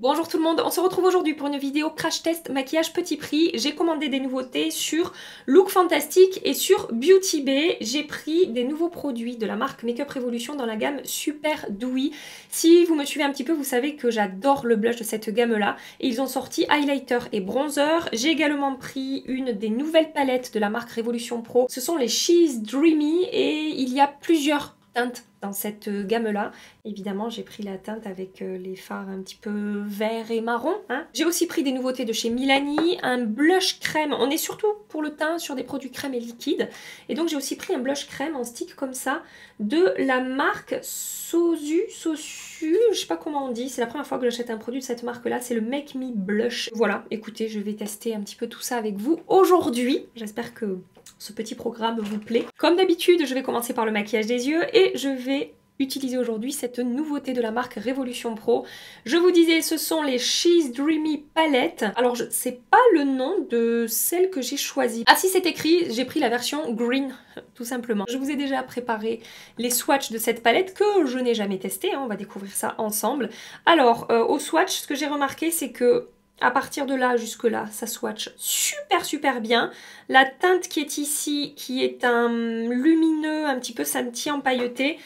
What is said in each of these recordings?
Bonjour tout le monde, on se retrouve aujourd'hui pour une vidéo crash test maquillage petit prix. J'ai commandé des nouveautés sur Look Fantastic et sur Beauty Bay. J'ai pris des nouveaux produits de la marque Makeup Revolution dans la gamme Super Dewy. Si vous me suivez un petit peu, vous savez que j'adore le blush de cette gamme-là. Et ils ont sorti highlighter et bronzer. J'ai également pris une des nouvelles palettes de la marque Revolution Pro. Ce sont les She's Dreamy et il y a plusieurs teintes dans cette gamme-là. Évidemment, j'ai pris la teinte avec les fards un petit peu vert et marron. Hein. J'ai aussi pris des nouveautés de chez Milani, un blush crème. On est surtout pour le teint sur des produits crème et liquides. Et donc, j'ai aussi pris un blush crème en stick comme ça de la marque Sosu, je sais pas comment on dit. C'est la première fois que j'achète un produit de cette marque-là. C'est le Make Me Blush. Voilà, écoutez, je vais tester un petit peu tout ça avec vous aujourd'hui. J'espère que ce petit programme vous plaît. Comme d'habitude, je vais commencer par le maquillage des yeux et je vais utiliser aujourd'hui cette nouveauté de la marque Revolution Pro. Je vous disais, ce sont les She's Dreamy palettes. Alors, je sais pas le nom de celle que j'ai choisie. Ah si, c'est écrit, j'ai pris la version green, tout simplement. Je vous ai déjà préparé les swatchs de cette palette que je n'ai jamais testé. Hein, on va découvrir ça ensemble. Alors, au swatch, ce que j'ai remarqué, c'est que à partir de là jusque là, ça swatch super bien. La teinte qui est ici, qui est un lumineux, un petit peu senti empailleté,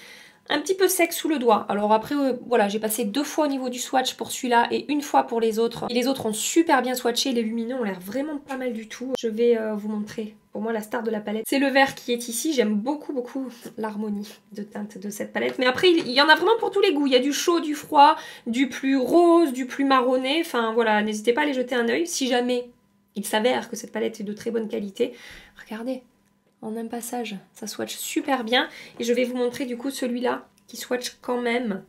un petit peu sec sous le doigt. Alors après, voilà, j'ai passé 2 fois au niveau du swatch pour celui-là et 1 fois pour les autres. Et les autres ont super bien swatché, les lumineux ont l'air vraiment pas mal du tout. Je vais vous montrer, pour moi, la star de la palette. C'est le vert qui est ici, j'aime beaucoup l'harmonie de teinte de cette palette. Mais après, il y en a vraiment pour tous les goûts. Il y a du chaud, du froid, du plus rose, du plus marronné. Enfin voilà, n'hésitez pas à aller jeter un œil si jamais il s'avère que cette palette est de très bonne qualité. Regardez. En un passage, ça swatch super bien. Et je vais vous montrer du coup celui-là qui swatch quand même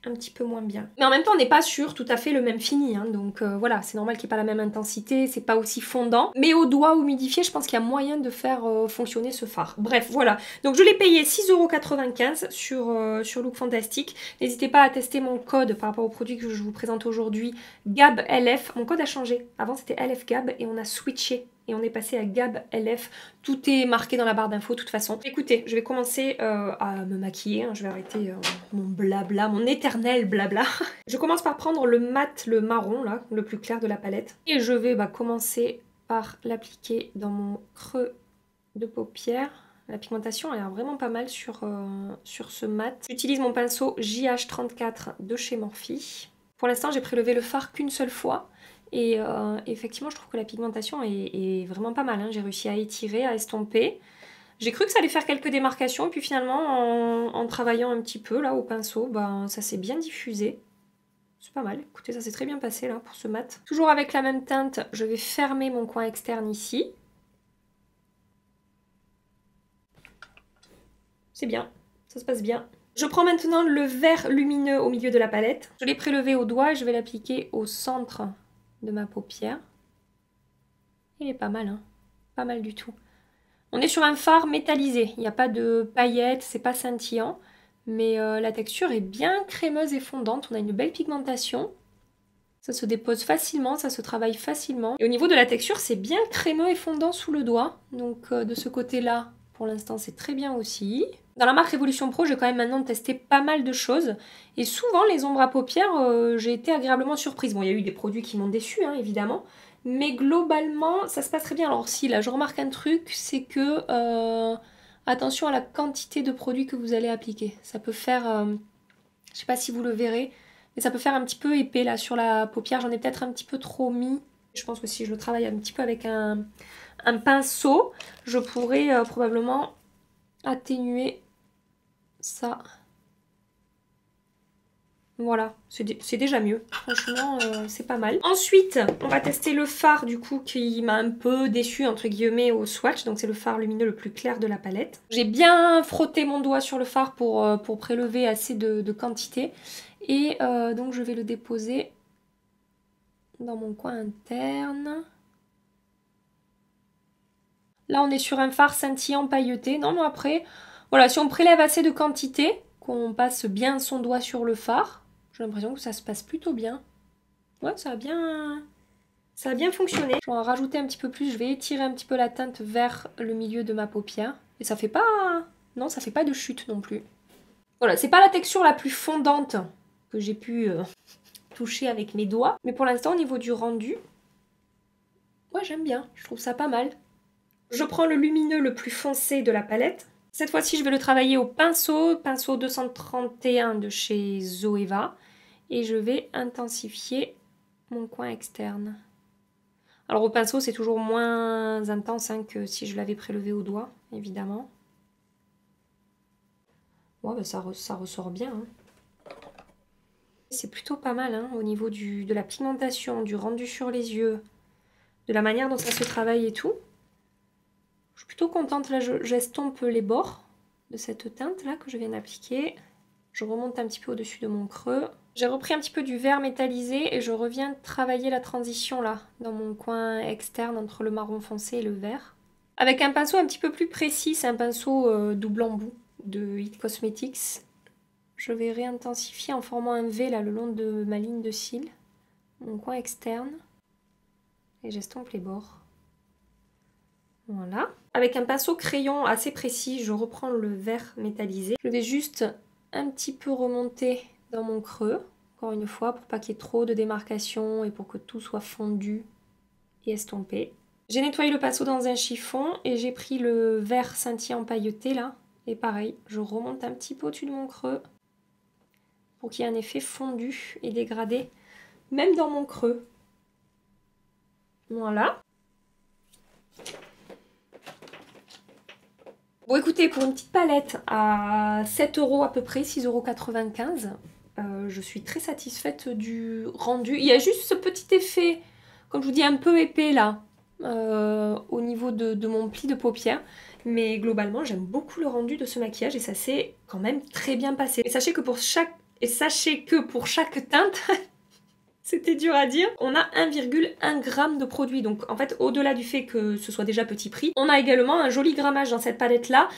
un petit peu moins bien. Mais en même temps, on n'est pas sur tout à fait le même fini. Hein, donc voilà, c'est normal qu'il n'y ait pas la même intensité, c'est pas aussi fondant. Mais au doigt humidifié, je pense qu'il y a moyen de faire fonctionner ce fard. Bref, voilà. Donc je l'ai payé 6,95 € sur Look Fantastic. N'hésitez pas à tester mon code par rapport au produit que je vous présente aujourd'hui, GABLF. Mon code a changé. Avant, c'était LFGAB et on a switché. Et on est passé à Gab LF. Tout est marqué dans la barre d'infos de toute façon. Écoutez, je vais commencer à me maquiller. Hein. Je vais arrêter mon blabla, mon éternel blabla. Je commence par prendre le mat, le marron, là, le plus clair de la palette. Et je vais commencer par l'appliquer dans mon creux de paupière. La pigmentation a l'air vraiment pas mal sur ce mat. J'utilise mon pinceau JH34 de chez Morphe. Pour l'instant, j'ai prélevé le fard qu'une seule fois. Et effectivement, je trouve que la pigmentation est vraiment pas mal. Hein. J'ai réussi à étirer, à estomper. J'ai cru que ça allait faire quelques démarcations. Et puis finalement, en travaillant un petit peu là au pinceau, ça s'est bien diffusé. C'est pas mal. Écoutez, ça s'est très bien passé là pour ce mat. Toujours avec la même teinte, je vais fermer mon coin externe ici. C'est bien. Ça se passe bien. Je prends maintenant le vert lumineux au milieu de la palette. Je l'ai prélevé au doigt et je vais l'appliquer au centre de ma paupière. Il est pas mal, hein. Pas mal du tout. On est sur un fard métallisé. Il n'y a pas de paillettes, c'est pas scintillant. Mais la texture est bien crémeuse et fondante. On a une belle pigmentation. Ça se dépose facilement, ça se travaille facilement. Et au niveau de la texture, c'est bien crémeux et fondant sous le doigt. Donc de ce côté-là, pour l'instant, c'est très bien aussi. Dans la marque Revolution Pro, j'ai quand même maintenant testé pas mal de choses. Et souvent, les ombres à paupières, j'ai été agréablement surprise. Bon, il y a eu des produits qui m'ont déçue, hein, évidemment. Mais globalement, ça se passe très bien. Alors si, là, je remarque un truc, c'est que... attention à la quantité de produits que vous allez appliquer. Ça peut faire... je sais pas si vous le verrez, mais ça peut faire un petit peu épais, là, sur la paupière. J'en ai peut-être un petit peu trop mis. Je pense que si je le travaille un petit peu avec un pinceau, je pourrais probablement atténuer ça. Voilà, c'est déjà mieux. Franchement, c'est pas mal. Ensuite, on va tester le fard du coup qui m'a un peu déçu entre guillemets au swatch. Donc c'est le fard lumineux le plus clair de la palette. J'ai bien frotté mon doigt sur le fard pour prélever assez de quantité. Et donc je vais le déposer dans mon coin interne. Là, on est sur un fard scintillant pailleté. Non, mais après, voilà, si on prélève assez de quantité, qu'on passe bien son doigt sur le fard, j'ai l'impression que ça se passe plutôt bien. Ouais, ça a bien fonctionné. Je vais en rajouter un petit peu plus. Je vais étirer un petit peu la teinte vers le milieu de ma paupière. Et ça fait pas... Non, ça fait pas de chute non plus. Voilà, c'est pas la texture la plus fondante que j'ai pu toucher avec mes doigts. Mais pour l'instant, au niveau du rendu, ouais, j'aime bien, je trouve ça pas mal. Je prends le lumineux le plus foncé de la palette. Cette fois-ci, je vais le travailler au pinceau 231 de chez Zoeva. Et je vais intensifier mon coin externe. Alors au pinceau, c'est toujours moins intense hein, que si je l'avais prélevé au doigt, évidemment. Ouais, bah ça ressort bien. Hein. C'est plutôt pas mal hein, au niveau de la pigmentation, du rendu sur les yeux, de la manière dont ça se travaille et tout. Je suis plutôt contente, là j'estompe les bords de cette teinte là que je viens d'appliquer. Je remonte un petit peu au-dessus de mon creux. J'ai repris un petit peu du vert métallisé et je reviens travailler la transition là, dans mon coin externe entre le marron foncé et le vert. Avec un pinceau un petit peu plus précis, c'est un pinceau double embout de It Cosmetics. Je vais réintensifier en formant un V là le long de ma ligne de cils, mon coin externe. Et j'estompe les bords. Voilà. Avec un pinceau crayon assez précis, je reprends le vert métallisé. Je vais juste un petit peu remonter dans mon creux, encore une fois, pour pas qu'il y ait trop de démarcation et pour que tout soit fondu et estompé. J'ai nettoyé le pinceau dans un chiffon et j'ai pris le vert scintillant pailleté là. Et pareil, je remonte un petit peu au-dessus de mon creux pour qu'il y ait un effet fondu et dégradé, même dans mon creux. Voilà. Bon écoutez, pour une petite palette à 7 € à peu près, 6,95 €, je suis très satisfaite du rendu. Il y a juste ce petit effet, comme je vous dis, un peu épais là, au niveau de mon pli de paupières. Mais globalement, j'aime beaucoup le rendu de ce maquillage et ça s'est quand même très bien passé. Et sachez que pour chaque teinte... C'était dur à dire. On a 1,1 g de produit. Donc en fait, au-delà du fait que ce soit déjà petit prix, on a également un joli grammage dans cette palette-là.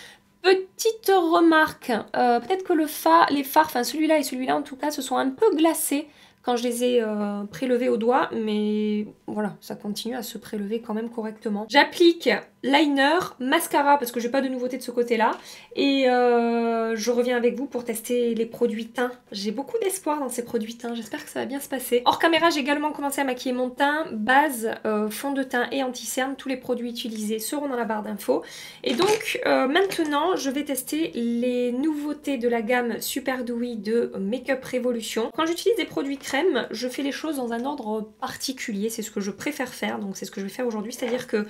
Petite remarque, peut-être que les fards, enfin celui-là et celui-là en tout cas, se sont un peu glacés quand je les ai prélevés au doigt. Mais voilà, ça continue à se prélever quand même correctement. J'applique liner, mascara, parce que j'ai pas de nouveauté de ce côté-là. Et je reviens avec vous pour tester les produits teints. J'ai beaucoup d'espoir dans ces produits teints, j'espère que ça va bien se passer. Hors caméra, j'ai également commencé à maquiller mon teint, base, fond de teint et anti-cerne. Tous les produits utilisés seront dans la barre d'infos. Et donc maintenant, je vais tester les nouveautés de la gamme Super Dewy de Makeup Revolution. Quand j'utilise des produits crème, je fais les choses dans un ordre particulier, c'est ce que je préfère faire, donc c'est ce que je vais faire aujourd'hui, c'est-à-dire que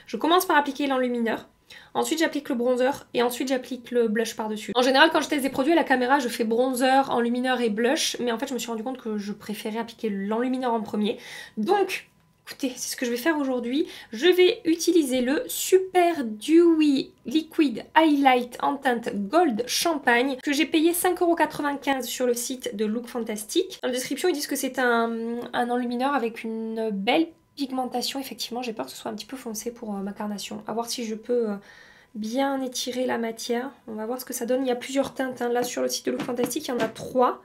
je commence par appliquer l'enlumineur, ensuite j'applique le bronzer et ensuite j'applique le blush par-dessus. En général quand je teste des produits à la caméra je fais bronzer, enlumineur et blush, mais en fait je me suis rendu compte que je préférais appliquer l'enlumineur en premier. Donc écoutez, c'est ce que je vais faire aujourd'hui. Je vais utiliser le Super Dewy Liquid Highlight en teinte Gold Champagne que j'ai payé 5,95 € sur le site de Look Fantastic. Dans la description ils disent que c'est un enlumineur avec une belle pigmentation. Effectivement j'ai peur que ce soit un petit peu foncé pour ma carnation. A voir si je peux bien étirer la matière. On va voir ce que ça donne. Il y a plusieurs teintes hein. Là sur le site de Look Fantastic il y en a 3.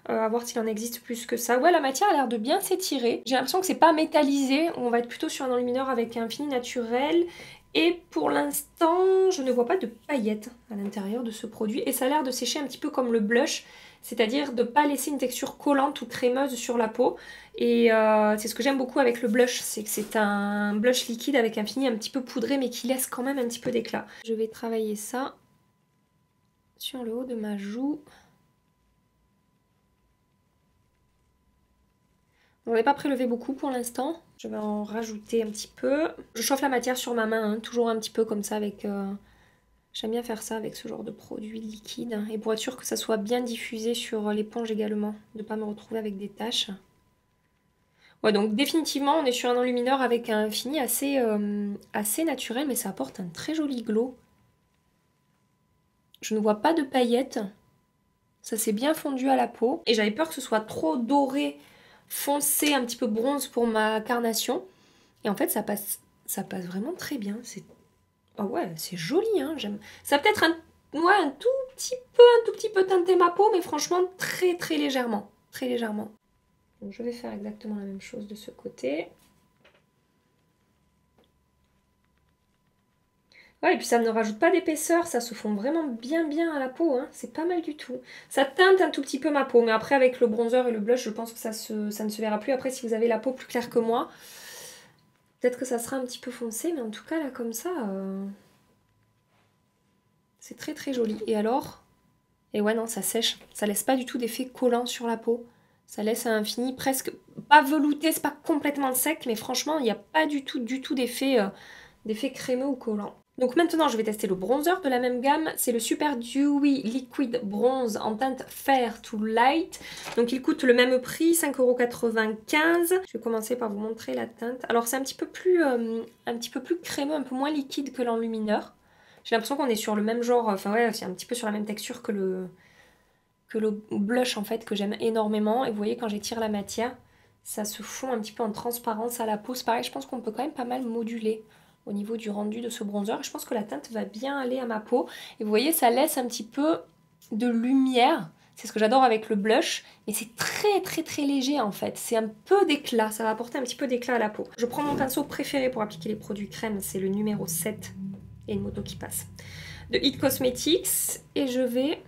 À voir s'il en existe plus que ça. Ouais, la matière a l'air de bien s'étirer. J'ai l'impression que c'est pas métallisé. On va être plutôt sur un enlumineur avec un fini naturel. Et pour l'instant, je ne vois pas de paillettes à l'intérieur de ce produit. Et ça a l'air de sécher un petit peu comme le blush. C'est-à-dire de ne pas laisser une texture collante ou crémeuse sur la peau. Et c'est ce que j'aime beaucoup avec le blush. C'est que c'est un blush liquide avec un fini un petit peu poudré mais qui laisse quand même un petit peu d'éclat. Je vais travailler ça sur le haut de ma joue. On n'est pas prélevé beaucoup pour l'instant. Je vais en rajouter un petit peu. Je chauffe la matière sur ma main, hein, toujours un petit peu comme ça avec... J'aime bien faire ça avec ce genre de produit liquide. Et pour être sûr que ça soit bien diffusé sur l'éponge également. De ne pas me retrouver avec des taches. Ouais, donc définitivement, on est sur un enlumineur avec un fini assez naturel. Mais ça apporte un très joli glow. Je ne vois pas de paillettes. Ça s'est bien fondu à la peau. Et j'avais peur que ce soit trop doré, foncé, un petit peu bronze pour ma carnation. Et en fait, ça passe vraiment très bien. Oh ouais, c'est joli, hein. J'aime. Ça peut-être un tout petit peu teinter ma peau, mais franchement, très très légèrement. Très légèrement. Donc, je vais faire exactement la même chose de ce côté. Ouais, et puis ça ne rajoute pas d'épaisseur, ça se fond vraiment bien à la peau, hein. C'est pas mal du tout. Ça teinte un tout petit peu ma peau, mais après avec le bronzer et le blush, je pense que ça ne se verra plus. Après, si vous avez la peau plus claire que moi, peut-être que ça sera un petit peu foncé, mais en tout cas là comme ça, c'est très joli. Et alors, et ouais non, ça sèche, ça laisse pas du tout d'effet collant sur la peau. Ça laisse un fini presque, pas velouté, c'est pas complètement sec, mais franchement, il n'y a pas du tout d'effet crémeux ou collant. Donc maintenant, je vais tester le bronzer de la même gamme. C'est le Super Dewy Liquid Bronze en teinte Fair to Light. Donc il coûte le même prix, 5,95 €. Je vais commencer par vous montrer la teinte. Alors c'est un petit peu plus crémeux, un peu moins liquide que l'enlumineur. J'ai l'impression qu'on est sur le même genre, enfin ouais, c'est un petit peu sur la même texture que le blush en fait, que j'aime énormément. Et vous voyez, quand j'étire la matière, ça se fond un petit peu en transparence à la peau. C'est pareil, je pense qu'on peut quand même pas mal moduler au niveau du rendu de ce bronzer. Je pense que la teinte va bien aller à ma peau. Et vous voyez, ça laisse un petit peu de lumière. C'est ce que j'adore avec le blush. Mais c'est très léger en fait. C'est un peu d'éclat. Ça va apporter un petit peu d'éclat à la peau. Je prends mon pinceau préféré pour appliquer les produits crème. C'est le numéro 7. Et une moto qui passe. De It Cosmetics. Et je vais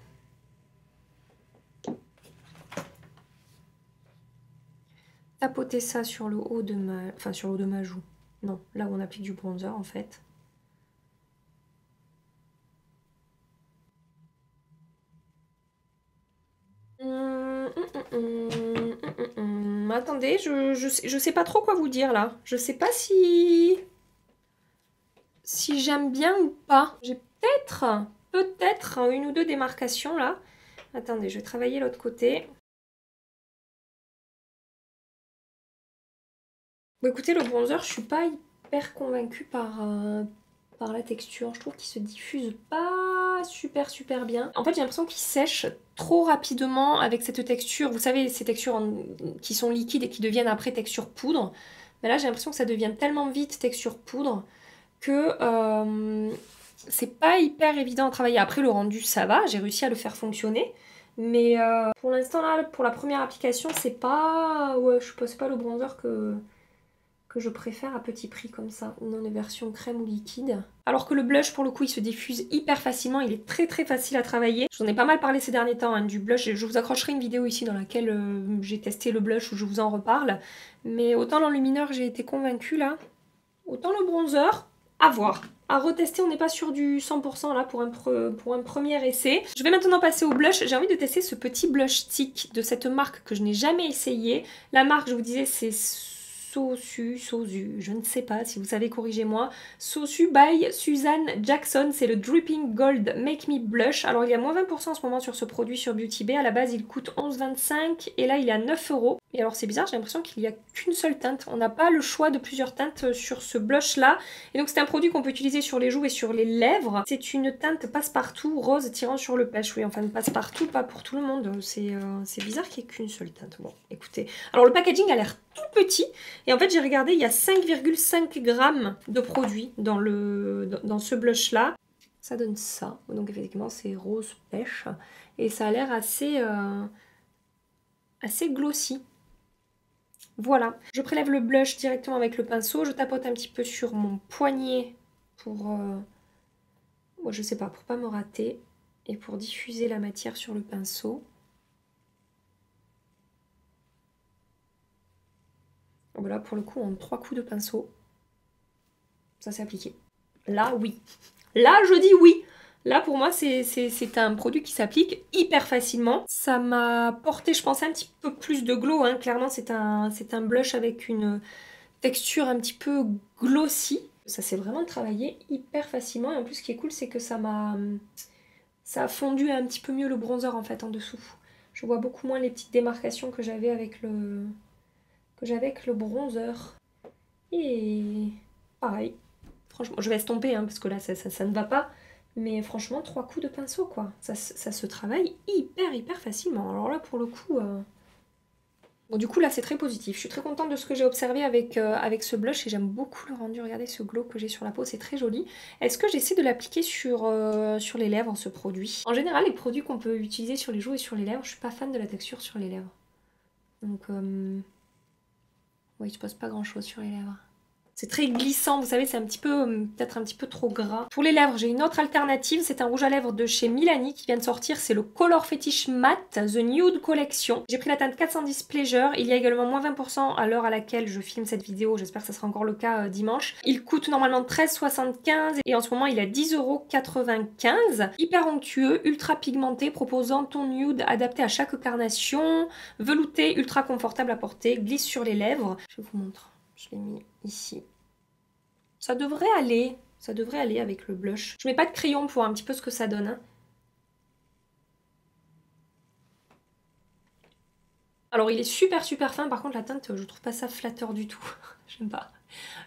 tapoter ça sur le haut de ma... Enfin, sur le haut de ma joue. Non, là où on applique du bronzer, en fait. Attendez, je sais pas trop quoi vous dire, là. Je sais pas si j'aime bien ou pas. J'ai peut-être une ou deux démarcations, là. Attendez, je vais travailler l'autre côté. Bon, écoutez, le bronzer, je suis pas hyper convaincue par la texture. Je trouve qu'il se diffuse pas super bien. En fait, j'ai l'impression qu'il sèche trop rapidement avec cette texture. Vous savez, ces textures qui sont liquides et qui deviennent après texture poudre. Mais là, j'ai l'impression que ça devient tellement vite texture poudre que c'est pas hyper évident à travailler. Après, le rendu, ça va. J'ai réussi à le faire fonctionner. Mais pour l'instant, là, pour la première application, c'est pas... Ouais, je sais pas, c'est pas le bronzer que je préfère à petit prix comme ça, ou dans les versions crème ou liquide. Alors que le blush, pour le coup, il se diffuse hyper facilement, il est très facile à travailler. J'en ai pas mal parlé ces derniers temps, hein, du blush. Je vous accrocherai une vidéo ici dans laquelle j'ai testé le blush où je vous en reparle. Mais autant l'enlumineur, j'ai été convaincue là, autant le bronzer, à voir. À retester, on n'est pas sur du 100% là pour un premier essai. Je vais maintenant passer au blush. J'ai envie de tester ce petit blush stick de cette marque que je n'ai jamais essayé. La marque, je vous disais, c'est Sosu, je ne sais pas, si vous savez, corrigez-moi. Sosu by Suzanne Jackson, c'est le Dripping Gold Make Me Blush. Alors il y a moins 20% en ce moment sur ce produit sur Beauty Bay. À la base il coûte 11,25 et là il est à 9 €. Et alors c'est bizarre, j'ai l'impression qu'il n'y a qu'une seule teinte. On n'a pas le choix de plusieurs teintes sur ce blush là. Et donc c'est un produit qu'on peut utiliser sur les joues et sur les lèvres. C'est une teinte passe-partout rose tirant sur le pêche. Oui, enfin passe-partout, pas pour tout le monde. C'est bizarre qu'il n'y ait qu'une seule teinte. Bon, écoutez. Alors le packaging a l'air tout petit. Et en fait j'ai regardé, il y a 5,5 g de produit dans ce blush là. Ça donne ça. Donc effectivement c'est rose pêche. Et ça a l'air assez glossy. Voilà, je prélève le blush directement avec le pinceau, je tapote un petit peu sur mon poignet pour, moi je sais pas, pour pas me rater et pour diffuser la matière sur le pinceau. Voilà, pour le coup, en 3 coups de pinceau, ça s'est appliqué. Là, oui. Là, je dis oui. Là, pour moi, c'est un produit qui s'applique hyper facilement. Ça m'a porté, je pense, un petit peu plus de glow, hein. Clairement, c'est un blush avec une texture un petit peu glossy. Ça s'est vraiment travaillé hyper facilement. Et en plus, ce qui est cool, c'est que ça a fondu un petit peu mieux le bronzer, en fait, en dessous. Je vois beaucoup moins les petites démarcations que j'avais avec le bronzer. Et pareil. Franchement, je vais estomper, hein, parce que là, ça ne va pas. Mais franchement, 3 coups de pinceau, quoi. Ça se travaille hyper facilement. Alors là, pour le coup... Bon, du coup, là, c'est très positif. Je suis très contente de ce que j'ai observé avec ce blush et j'aime beaucoup le rendu. Regardez ce glow que j'ai sur la peau, c'est très joli. Est-ce que j'essaie de l'appliquer sur les lèvres, ce produit? En général, les produits qu'on peut utiliser sur les joues et sur les lèvres, je suis pas fan de la texture sur les lèvres. Donc, ouais, il se passe pas grand-chose sur les lèvres. C'est très glissant, vous savez, c'est un petit peu, peut-être un petit peu trop gras. Pour les lèvres, j'ai une autre alternative, c'est un rouge à lèvres de chez Milani qui vient de sortir, c'est le Color Fetish Matte The Nude Collection. J'ai pris la teinte 410 Pleasure, il y a également moins 20% à l'heure à laquelle je filme cette vidéo, j'espère que ça sera encore le cas dimanche. Il coûte normalement 13,75 et en ce moment il est à 10,95 €. Hyper onctueux, ultra pigmenté, proposant ton nude adapté à chaque carnation, velouté, ultra confortable à porter, glisse sur les lèvres. Je vous montre. Je l'ai mis ici. Ça devrait aller avec le blush. Je mets pas de crayon pour voir un petit peu ce que ça donne. Hein. Alors il est super fin, par contre la teinte, je trouve pas ça flatteur du tout. J'aime pas.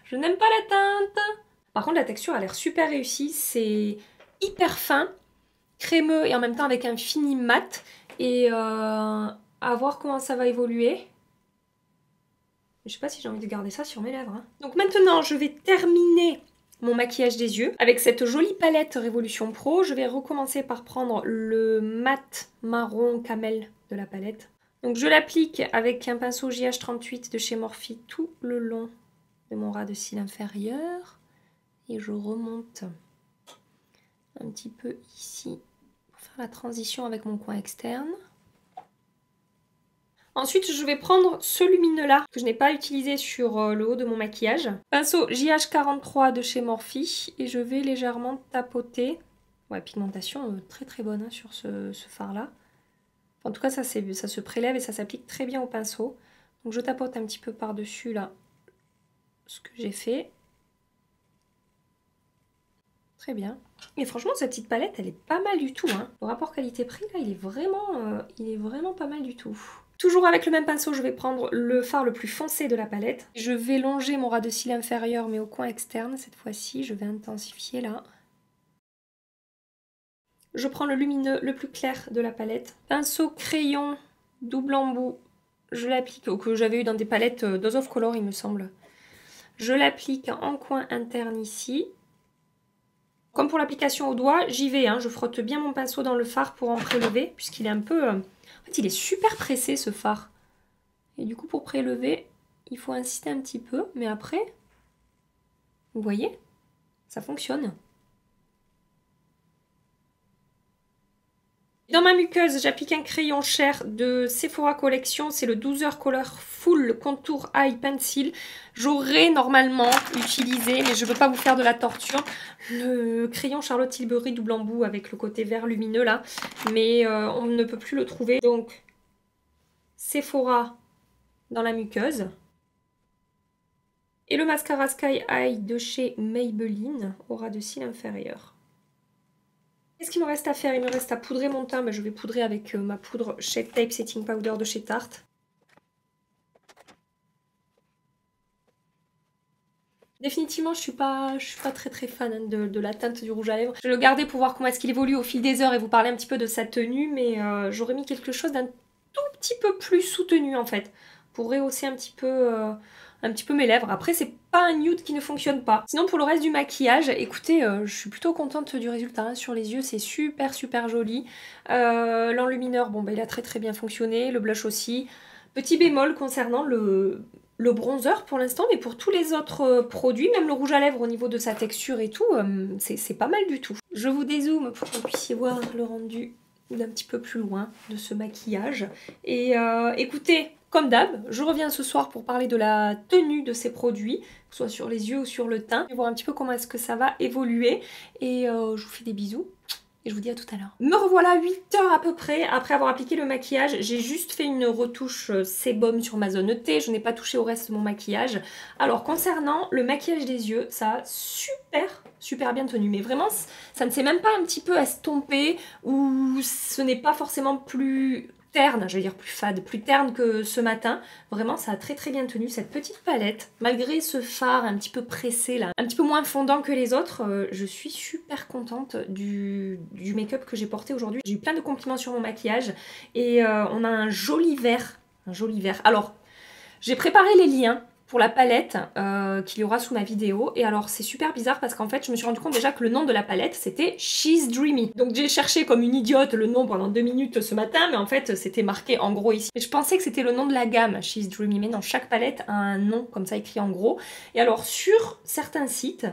Je n'aime pas la teinte. Par contre la texture a l'air super réussie, c'est hyper fin, crémeux et en même temps avec un fini mat. Et à voir comment ça va évoluer. Je sais pas si j'ai envie de garder ça sur mes lèvres. Hein. Donc maintenant, je vais terminer mon maquillage des yeux avec cette jolie palette Révolution Pro. Je vais recommencer par prendre le mat marron camel de la palette. Donc je l'applique avec un pinceau JH38 de chez Morphe tout le long de mon ras de cils inférieur. Et je remonte un petit peu ici pour faire la transition avec mon coin externe. Ensuite, je vais prendre ce lumineux-là, que je n'ai pas utilisé sur le haut de mon maquillage. Pinceau JH43 de chez Morphe, et je vais légèrement tapoter. Ouais, pigmentation très bonne hein, sur ce fard-là. En tout cas, ça se prélève et ça s'applique très bien au pinceau. Donc je tapote un petit peu par-dessus, là, ce que j'ai fait. Très bien. Et franchement, cette petite palette, elle est pas mal du tout. Hein. Le rapport qualité-prix, là, il est vraiment pas mal du tout. Toujours avec le même pinceau, je vais prendre le fard le plus foncé de la palette. Je vais longer mon ras de cils inférieur, mais au coin externe. Cette fois-ci, je vais intensifier là. Je prends le lumineux le plus clair de la palette. Pinceau crayon double embout. Je l'applique, que j'avais eu dans des palettes Dose of Color, il me semble. Je l'applique en coin interne ici. Comme pour l'application au doigt, j'y vais. Hein, je frotte bien mon pinceau dans le fard pour en prélever, puisqu'il est un peu... En fait, il est super pressé ce fard. Et du coup, pour prélever, il faut insister un petit peu. Mais après, vous voyez, ça fonctionne. Dans ma muqueuse, j'applique un crayon Cher de Sephora Collection. C'est le 12h Color Full Contour Eye Pencil. J'aurais normalement utilisé, mais je ne veux pas vous faire de la torture, le crayon Charlotte Tilbury double embout avec le côté vert lumineux là. Mais on ne peut plus le trouver. Donc, Sephora dans la muqueuse. Et le mascara Sky High de chez Maybelline au ras de cils inférieur. Qu'est-ce qu'il me reste à faire? Il me reste à poudrer mon teint. Je vais poudrer avec ma poudre Shape Tape Setting Powder de chez Tarte. Définitivement, je suis pas très fan de la teinte du rouge à lèvres. Je vais le garder pour voir comment est-ce qu'il évolue au fil des heures et vous parler un petit peu de sa tenue. Mais j'aurais mis quelque chose d'un tout petit peu plus soutenu en fait. Pour rehausser un petit peu mes lèvres. Après, c'est pas un nude qui ne fonctionne pas. Sinon, pour le reste du maquillage, écoutez, je suis plutôt contente du résultat. Hein. Sur les yeux, c'est super joli. L'enlumineur, bon, bah, il a très bien fonctionné. Le blush aussi. Petit bémol concernant le bronzer pour l'instant, mais pour tous les autres produits, même le rouge à lèvres au niveau de sa texture et tout, c'est pas mal du tout. Je vous dézoome pour que vous puissiez voir le rendu d'un petit peu plus loin de ce maquillage. Et écoutez, comme d'hab, je reviens ce soir pour parler de la tenue de ces produits, que ce soit sur les yeux ou sur le teint, et voir un petit peu comment est-ce que ça va évoluer. Et je vous fais des bisous. Et je vous dis à tout à l'heure. Me revoilà 8 h à peu près après avoir appliqué le maquillage. J'ai juste fait une retouche sébum sur ma zone T. Je n'ai pas touché au reste de mon maquillage. Alors concernant le maquillage des yeux, ça a super bien tenu. Mais vraiment, ça ne s'est même pas un petit peu estompé ou ce n'est pas forcément plus terne, je veux dire plus fade, plus terne que ce matin. Vraiment, ça a très bien tenu cette petite palette. Malgré ce fard un petit peu pressé là, un petit peu moins fondant que les autres, je suis super contente du make-up que j'ai porté aujourd'hui. J'ai eu plein de compliments sur mon maquillage et on a un joli vert. Alors, j'ai préparé les liens pour la palette qu'il y aura sous ma vidéo. Et alors c'est super bizarre parce qu'en fait je me suis rendu compte déjà que le nom de la palette c'était She's Dreamy. Donc j'ai cherché comme une idiote le nom pendant 2 minutes ce matin, mais en fait c'était marqué en gros ici. Et je pensais que c'était le nom de la gamme She's Dreamy, mais non, chaque palette a un nom comme ça écrit en gros. Et alors sur certains sites,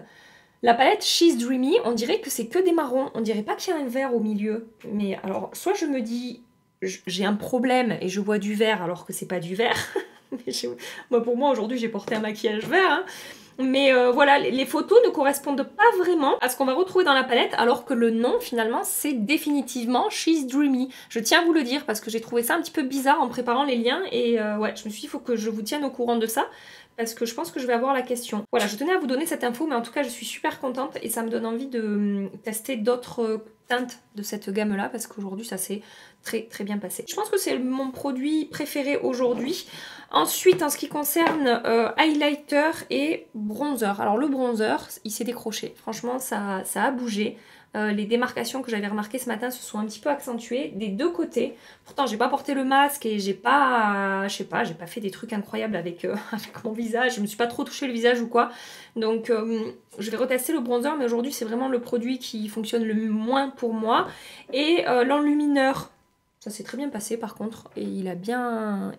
la palette She's Dreamy, on dirait que c'est que des marrons, on dirait pas qu'il y a un vert au milieu. Mais alors soit je me dis j'ai un problème et je vois du vert alors que c'est pas du vert. Pour moi aujourd'hui j'ai porté un maquillage vert, hein. Mais voilà, les photos ne correspondent pas vraiment à ce qu'on va retrouver dans la palette, alors que le nom finalement c'est définitivement She's Dreamy. Je tiens à vous le dire parce que j'ai trouvé ça un petit peu bizarre en préparant les liens et ouais, je me suis dit il faut que je vous tienne au courant de ça parce que je pense que je vais avoir la question. Voilà, je tenais à vous donner cette info, mais en tout cas je suis super contente et ça me donne envie de tester d'autres teintes de cette gamme là parce qu'aujourd'hui ça s'est très bien passé. Je pense que c'est mon produit préféré aujourd'hui. Ensuite, en ce qui concerne highlighter et bronzer. Alors le bronzer, il s'est décroché. Franchement, ça a bougé. Les démarcations que j'avais remarquées ce matin se sont un petit peu accentuées des deux côtés. Pourtant, j'ai pas porté le masque et j'ai pas, je sais pas, j'ai pas fait des trucs incroyables avec, avec mon visage. Je me suis pas trop touché le visage ou quoi. Donc, je vais retester le bronzer, mais aujourd'hui, c'est vraiment le produit qui fonctionne le moins pour moi. Et l'enlumineur. Ça s'est très bien passé par contre et il a bien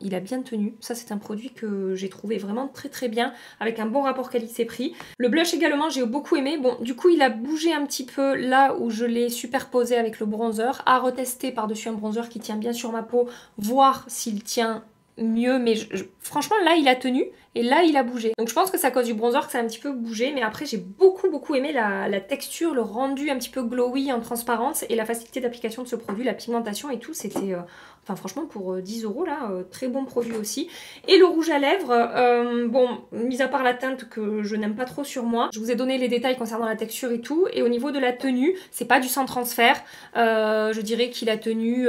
tenu. Ça c'est un produit que j'ai trouvé vraiment très bien avec un bon rapport qualité-prix. Le blush également j'ai beaucoup aimé. Bon du coup il a bougé un petit peu là où je l'ai superposé avec le bronzer. À retester par-dessus un bronzer qui tient bien sur ma peau, voir s'il tient mieux, mais franchement là il a tenu et là il a bougé. Donc je pense que c'est à cause du bronzer que ça a un petit peu bougé, mais après j'ai beaucoup aimé la texture, le rendu un petit peu glowy en transparence et la facilité d'application de ce produit, la pigmentation et tout, c'était enfin franchement pour 10 € là, très bon produit aussi. Et le rouge à lèvres, bon, mis à part la teinte que je n'aime pas trop sur moi, je vous ai donné les détails concernant la texture et tout, et au niveau de la tenue, c'est pas du sans transfert, je dirais qu'il a tenu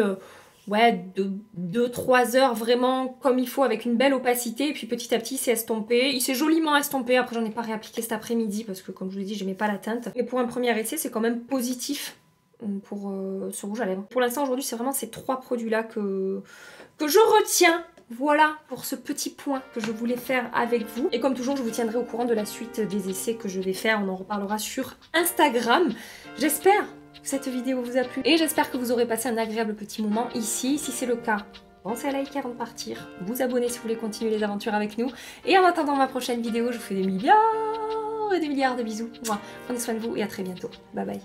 ouais, 2-3 heures vraiment comme il faut avec une belle opacité et puis petit à petit il s'est estompé. Il s'est joliment estompé, après j'en ai pas réappliqué cet après-midi parce que comme je vous l'ai dit j'aimais pas la teinte. Et pour un premier essai c'est quand même positif pour ce rouge à lèvres. Pour l'instant aujourd'hui c'est vraiment ces 3 produits là que je retiens. Voilà pour ce petit point que je voulais faire avec vous. Et comme toujours, je vous tiendrai au courant de la suite des essais que je vais faire. On en reparlera sur Instagram. J'espère que cette vidéo vous a plu. Et j'espère que vous aurez passé un agréable petit moment ici. Si c'est le cas, pensez à liker avant de partir. Vous abonner si vous voulez continuer les aventures avec nous. Et en attendant ma prochaine vidéo, je vous fais des milliards et des milliards de bisous. Prenez soin de vous et à très bientôt. Bye bye.